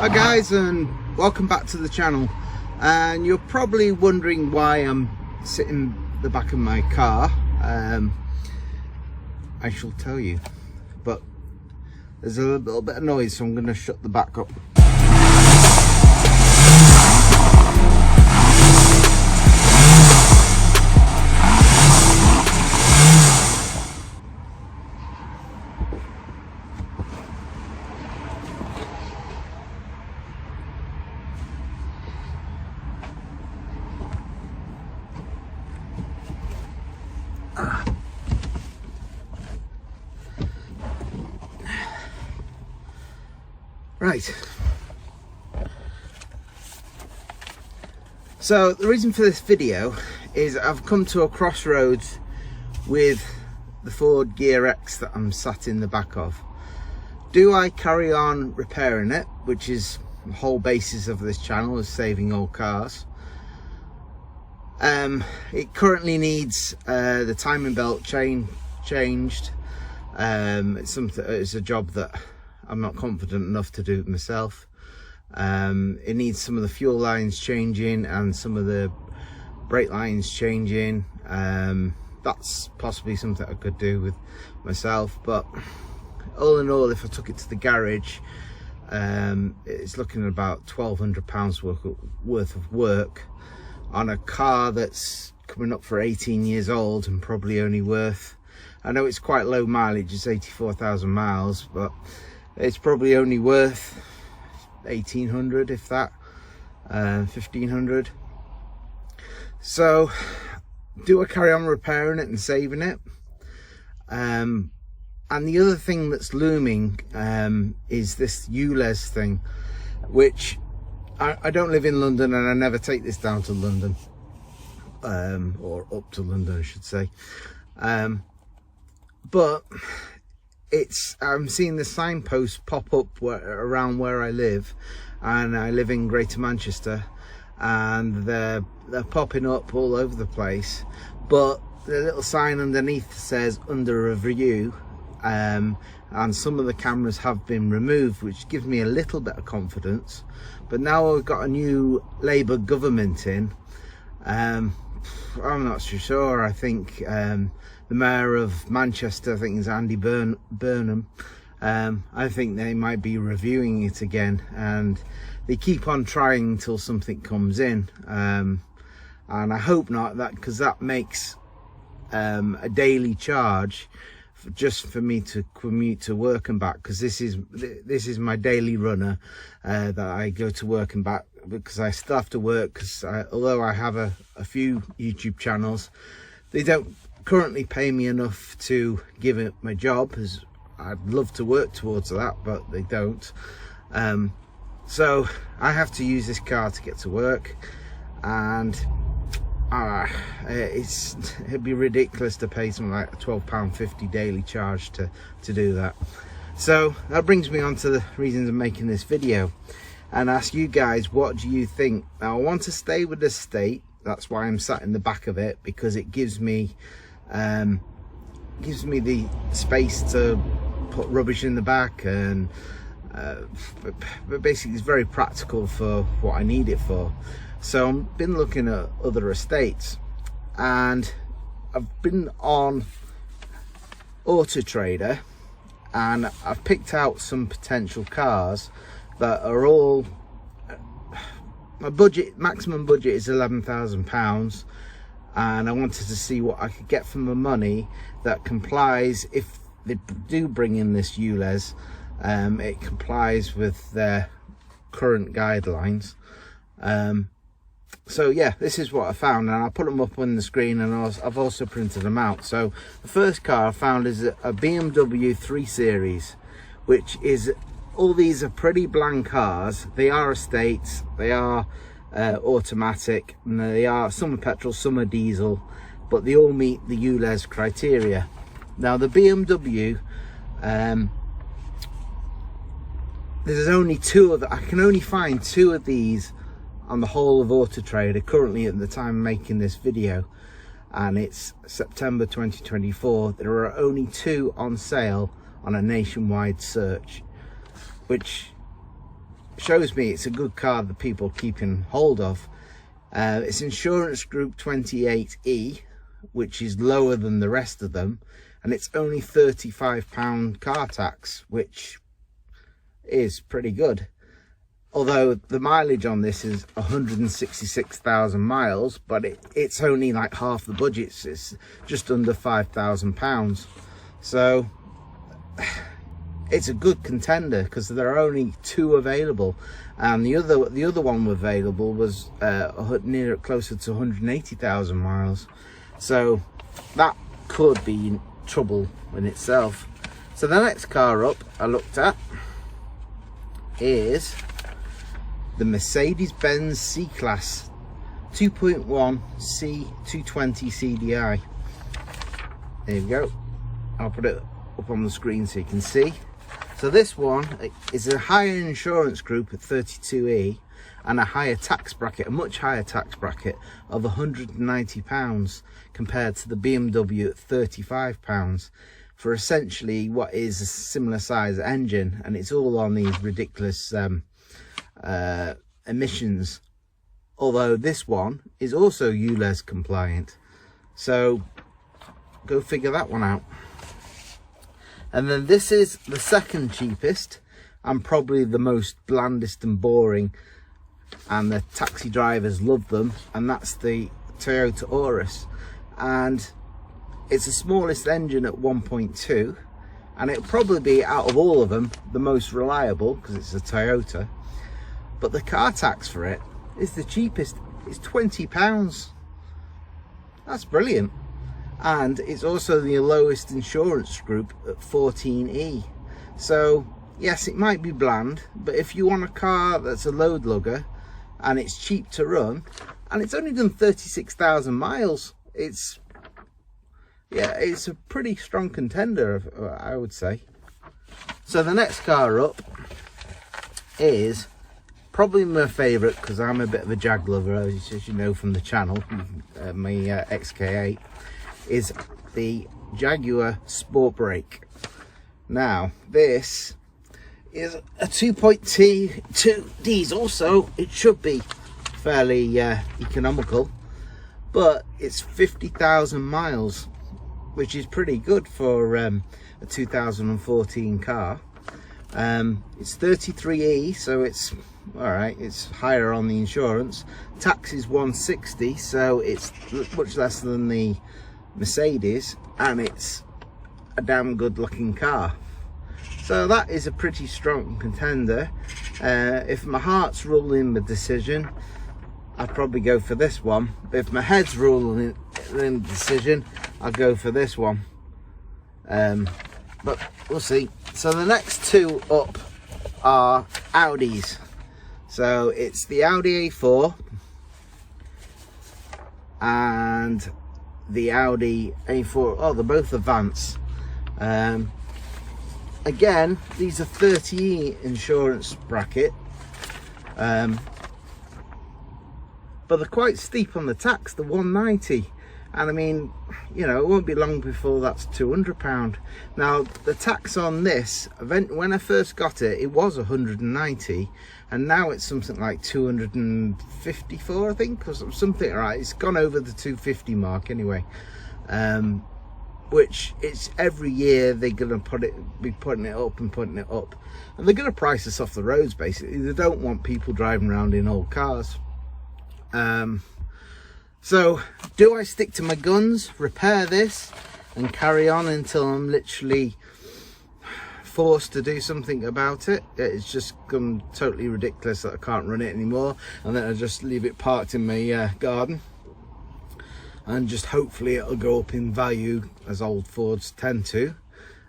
Hi guys, and welcome back to the channel. And you're probably wondering why I'm sitting in the back of my car. I shall tell you, but there's a little bit of noise, so I'm going to shut the back up. Right, so the reason for this video is I've come to a crossroads with the Ford Gear X that I'm sat in the back of. Do I carry on repairing it, which is the whole basis of this channel, is saving old cars? It currently needs the timing belt changed. It's a job that I'm not confident enough to do it myself. It needs some of the fuel lines changing and some of the brake lines changing. That's possibly something I could do with myself, but all in all, if I took it to the garage, it's looking at about £1,200 worth of work on a car that's coming up for 18 years old and probably only worth, I know it's quite low mileage, it's 84,000 miles, but it's probably only worth 1,800, if that, 1,500. So do I carry on repairing it and saving it? And the other thing that's looming is this ULEZ thing, which I don't live in London, and I never take this down to London, or up to London I should say, but I'm seeing the signposts pop up around where I live, and I live in Greater Manchester, and they're popping up all over the place, but the little sign underneath says under review, and some of the cameras have been removed, which gives me a little bit of confidence. But now we've got a new Labour government in, I'm not so sure. I think the mayor of Manchester, I think is Andy Burnham, I think they might be reviewing it again, and they keep on trying until something comes in, and I hope not, because that makes a daily charge just for me to commute to work and back, because this is my daily runner, that I go to work and back, because I still have to work, because although I have a few YouTube channels, they don't currently pay me enough to give it my job, as I'd love to work towards that, but they don't. So I have to use this car to get to work, and it'd be ridiculous to pay something like a £12.50 daily charge to do that. So that brings me on to the reasons I'm making this video, and ask you guys, what do you think? Now, I want to stay with the state, that's why I'm sat in the back of it, because it gives me the space to put rubbish in the back, and but basically it's very practical for what I need it for. So I've been looking at other estates, and I've been on Auto Trader, and I've picked out some potential cars that are all, my maximum budget is £11,000, and I wanted to see what I could get for my money that complies, if they do bring in this ULEZ, it complies with their current guidelines. So yeah, this is what I found, and I'll put them up on the screen, and I've also printed them out. So the first car I found is a BMW 3 Series, which is, all these are pretty bland cars. They are estates, they are automatic, and they are, some are petrol, some are diesel, but they all meet the ULEZ criteria. Now the BMW, there's only two of them. I can only find two of these on the whole of Auto Trader currently at the time of making this video, and it's September 2024. There are only two on sale on a nationwide search, which shows me it's a good car that people are keeping hold of. It's insurance group 28E, which is lower than the rest of them, and it's only £35 car tax, which is pretty good. Although the mileage on this is 166,000 miles, but it's only like half the budget. It's just under £5,000. So it's a good contender because there are only 2 available, and the other one available was near closer to 180,000 miles. So that could be trouble in itself. So the next car up I looked at is the Mercedes-Benz C-Class 2.1 C220 CDI. There you go. I'll put it up on the screen so you can see. So this one is a higher insurance group at 32E and a higher tax bracket, a much higher tax bracket of £190 compared to the BMW at £35 for essentially what is a similar size engine, and it's all on these ridiculous emissions, although this one is also ULEZ compliant. So go figure that one out. And then this is the second cheapest and probably the most blandest and boring, and the taxi drivers love them, and that's the Toyota Auris. And it's the smallest engine at 1.2, and it'll probably be, out of all of them, the most reliable because it's a Toyota. But the car tax for it is the cheapest. It's £20. That's brilliant. And it's also the lowest insurance group at 14E. So yes, it might be bland, but if you want a car that's a load lugger and it's cheap to run and it's only done 36,000 miles, it's a pretty strong contender, I would say. So the next car up is probably my favourite, because I'm a bit of a Jag lover, as you know from the channel, my XK8, is the Jaguar Sport Brake. Now this is a 2.2 diesel, so it should be fairly economical, but it's 50,000 miles, which is pretty good for a 2014 car. It's 33E, so it's all right, it's higher on the insurance. Tax is 160, so it's much less than the Mercedes, and it's a damn good looking car. So that is a pretty strong contender. If my heart's ruling the decision, I'd probably go for this one. But if my head's ruling the decision, I'll go for this one. But we'll see. So the next 2 up are Audis. So it's the Audi A4 and the Audi A4. Oh, they're both Advance. Again, these are 30E insurance bracket, but they're quite steep on the tax, the 190. And I mean, you know, it won't be long before that's £200. Now the tax on this event, when I first got it, it was 190, and now it's something like 254, I think, or something. Right, it's gone over the 250 mark anyway. Which it's every year they're gonna be putting it up, and they're gonna price us off the roads. Basically, they don't want people driving around in old cars. So do I stick to my guns, repair this and carry on until I'm literally forced to do something about it? It's just become totally ridiculous that I can't run it anymore, and then I just leave it parked in my garden, and just hopefully it'll go up in value as old Fords tend to.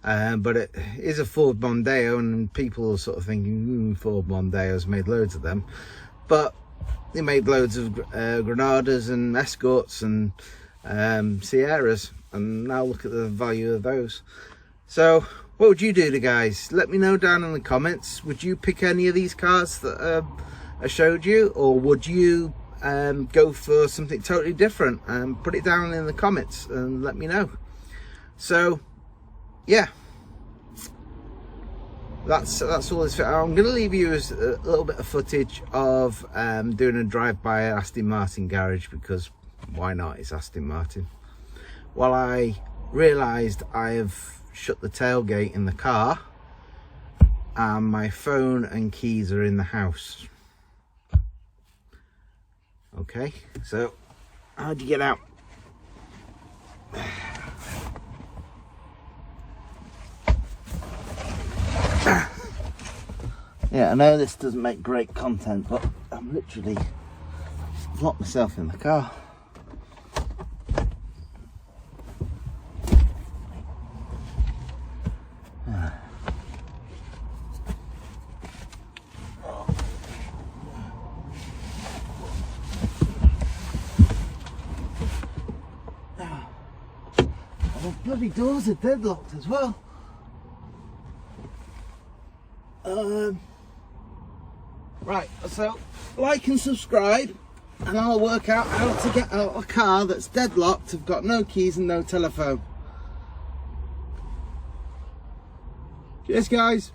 But it is a Ford Mondeo, and people are sort of thinking, Ford Mondeo's made loads of them, but they made loads of Granadas and Escorts and Sierras, and now look at the value of those. So what would you do, guys? Let me know down in the comments. Would you pick any of these cars that I showed you, or would you go for something totally different? Put it down in the comments and let me know. So yeah, that's all this. I'm going to leave you as a little bit of footage of doing a drive-by at Aston Martin garage, because why not? It's Aston Martin. While I realised I have shut the tailgate in the car and my phone and keys are in the house. Okay, so how do you get out? Yeah, I know this doesn't make great content, but I'm literally locked myself in the car. The bloody doors are deadlocked as well. Right, so like and subscribe, and I'll work out how to get out a car that's deadlocked. I've got no keys and no telephone. Cheers, guys.